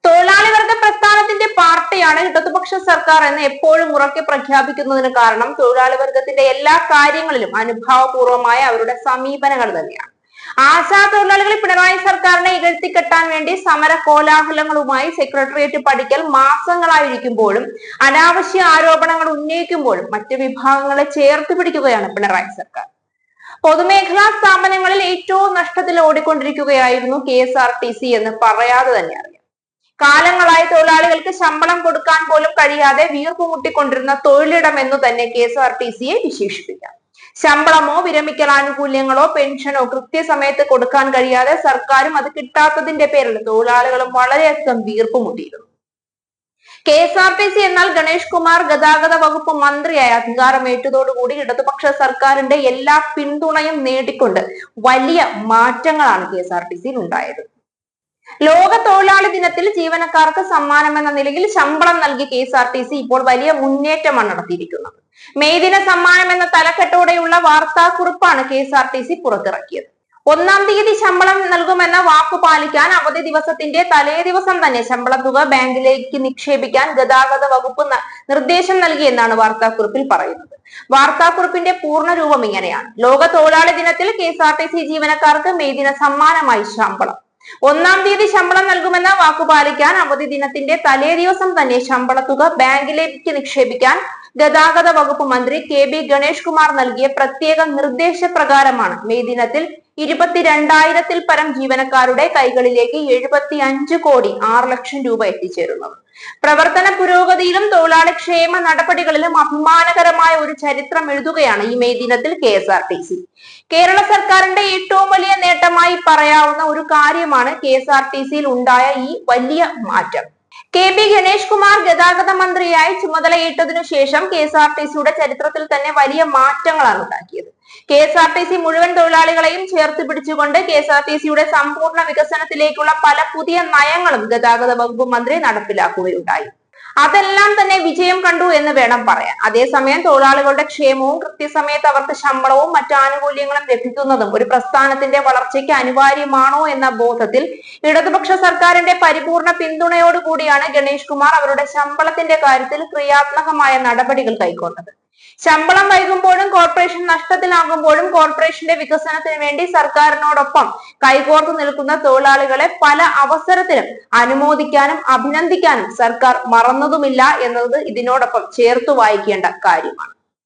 തൊഴിലാളി വർഗ പ്രസ്ഥാനത്തിന്റെ പാർട്ടിയാണ് ഇടതുപക്ഷ സർക്കാർ എന്ന് എപ്പോഴും ഉറക്കെ പ്രഖ്യാപിക്കുന്നതിന് കാരണം തൊഴിലാളി വർഗത്തിന്റെ എല്ലാ കാര്യങ്ങളിലും അനുഭാവപൂർവമായ അവരുടെ സമീപനങ്ങൾ തന്നെയാണ്. ആശാ തൊഴിലാളികൾ പിണറായി സർക്കാരിനെ ഇകഴ്ത്തിക്കെട്ടാൻ വേണ്ടി സമര കോലാഹലങ്ങളുമായി സെക്രട്ടേറിയറ്റ് പഠിക്കൽ മാസങ്ങളായിരിക്കുമ്പോഴും അനാവശ്യ ആരോപണങ്ങൾ ഉന്നയിക്കുമ്പോഴും മറ്റു വിഭാഗങ്ങളെ ചേർത്ത് പിടിക്കുകയാണ് പിണറായി സർക്കാർ. പൊതുമേഖലാ സ്ഥാപനങ്ങളിൽ ഏറ്റവും നഷ്ടത്തിൽ ഓടിക്കൊണ്ടിരിക്കുകയായിരുന്നു KSRTC എന്ന് പറയാതെ തന്നെ അറിയാം. കാലങ്ങളായി തൊഴിലാളികൾക്ക് ശമ്പളം കൊടുക്കാൻ പോലും കഴിയാതെ വീർപ്പുമുട്ടിക്കൊണ്ടിരുന്ന തൊഴിലിടം എന്നു തന്നെ KSRTCയെ വിശേഷിപ്പിക്കാം. ശമ്പളമോ വിരമിക്കൽ ആനുകൂല്യങ്ങളോ പെൻഷനോ കൃത്യസമയത്ത് കൊടുക്കാൻ കഴിയാതെ സർക്കാരും അത് കിട്ടാത്തതിന്റെ പേരിൽ തൊഴിലാളികളും വളരെയധികം വീർപ്പുമുട്ടിയിരുന്നു. KSRTC എന്നാൽ ഗണേഷ് കുമാർ ഗതാഗത വകുപ്പ് മന്ത്രിയായ അധികാരമേറ്റതോടുകൂടി ഇടതുപക്ഷ സർക്കാരിന്റെ എല്ലാ പിന്തുണയും നേടിക്കൊണ്ട് വലിയ മാറ്റങ്ങളാണ് KSRTCയിൽ ഉണ്ടായത്. ലോക തൊഴിലാളി ദിനത്തിൽ ജീവനക്കാർക്ക് സമ്മാനം എന്ന നിലയിൽ ശമ്പളം നൽകി KSRTC ഇപ്പോൾ വലിയ മുന്നേറ്റമാണ് നടത്തിയിരിക്കുന്നത്. മെയ് ദിന സമ്മാനം എന്ന തലക്കെട്ടോടെയുള്ള വാർത്താക്കുറിപ്പാണ് KSRTC പുറത്തിറക്കിയത്. 1-ാം തീയതി ശമ്പളം നൽകുമെന്ന വാക്കു പാലിക്കാൻ അവധി ദിവസത്തിന്റെ തലേ ദിവസം തന്നെ ശമ്പള തുക ബാങ്കിലേക്ക് നിക്ഷേപിക്കാൻ ഗതാഗത വകുപ്പ് നിർദ്ദേശം നൽകിയെന്നാണ് വാർത്താക്കുറിപ്പിൽ പറയുന്നത്. വാർത്താക്കുറിപ്പിന്റെ പൂർണ്ണ രൂപം ഇങ്ങനെയാണ്: ലോക തൊഴിലാളി ദിനത്തിൽ KSRTC ജീവനക്കാർക്ക് മെയ് ദിന സമ്മാനമായി ശമ്പളം. 1-ാം തീയതി ശമ്പളം നൽകുമെന്ന വാക്കു പാലിക്കാൻ അവധി ദിനത്തിന്റെ തലേ ദിവസം തന്നെ ശമ്പള തുക ബാങ്കിലേക്ക് നിക്ഷേപിക്കാൻ ഗതാഗത വകുപ്പ് മന്ത്രി KB ഗണേഷ് കുമാർ നൽകിയ പ്രത്യേക നിർദ്ദേശപ്രകാരമാണ് മെയ് ദിനത്തിൽ 22,000-ൽ പരം ജീവനക്കാരുടെ കൈകളിലേക്ക് 75 കോടി 6 ലക്ഷം രൂപ എത്തിച്ചേരുന്നത്. പ്രവർത്തന പുരോഗതിയിലും തൊഴിലാളി ക്ഷേമ നടപടികളിലും അഭിമാനകരമായ ഒരു ചരിത്രം എഴുതുകയാണ് ഈ മെയ് ദിനത്തിൽ KSRTC. കേരള സർക്കാരിന്റെ ഏറ്റവും വലിയ നേട്ടമായി പറയാവുന്ന ഒരു കാര്യമാണ് KSRTCയിൽ ഉണ്ടായ ഈ വലിയ മാറ്റം. KB ഗണേഷ് കുമാർ ഗതാഗത മന്ത്രിയായി ചുമതലയേറ്റതിനു ശേഷം KSRTCയുടെ ചരിത്രത്തിൽ തന്നെ വലിയ മാറ്റങ്ങളാണ് ഉണ്ടാക്കിയത്. KSRTC മുഴുവൻ തൊഴിലാളികളെയും ചേർത്ത് പിടിച്ചുകൊണ്ട് KSRTCയുടെ സമ്പൂർണ്ണ വികസനത്തിലേക്കുള്ള പല പുതിയ നയങ്ങളും ഗതാഗത വകുപ്പ് മന്ത്രി നടപ്പിലാക്കുകയുണ്ടായി. അതെല്ലാം തന്നെ വിജയം കണ്ടു എന്ന് വേണം പറയാൻ. അതേസമയം തൊഴിലാളികളുടെ ക്ഷേമവും കൃത്യസമയത്ത് അവർക്ക് ശമ്പളവും മറ്റു ആനുകൂല്യങ്ങളും ലഭിക്കുന്നതും ഒരു പ്രസ്ഥാനത്തിന്റെ വളർച്ചയ്ക്ക് അനിവാര്യമാണോ എന്ന ബോധത്തിൽ ഇടതുപക്ഷ സർക്കാരിന്റെ പരിപൂർണ പിന്തുണയോടുകൂടിയാണ് ഗണേഷ് കുമാർ അവരുടെ ശമ്പളത്തിന്റെ കാര്യത്തിൽ ക്രിയാത്മകമായ നടപടികൾ കൈക്കൊണ്ടത്. ശമ്പളം വൈകുമ്പോഴും കോർപ്പറേഷൻ നഷ്ടത്തിലാകുമ്പോഴും കോർപ്പറേഷന്റെ വികസനത്തിന് വേണ്ടി സർക്കാരിനോടൊപ്പം കൈകോർത്ത് നിൽക്കുന്ന തൊഴിലാളികളെ പല അവസരത്തിലും അനുമോദിക്കാനും അഭിനന്ദിക്കാനും സർക്കാർ മറന്നതുമില്ല എന്നത് ഇതിനോടൊപ്പം ചേർത്ത് വായിക്കേണ്ട കാര്യമാണ്.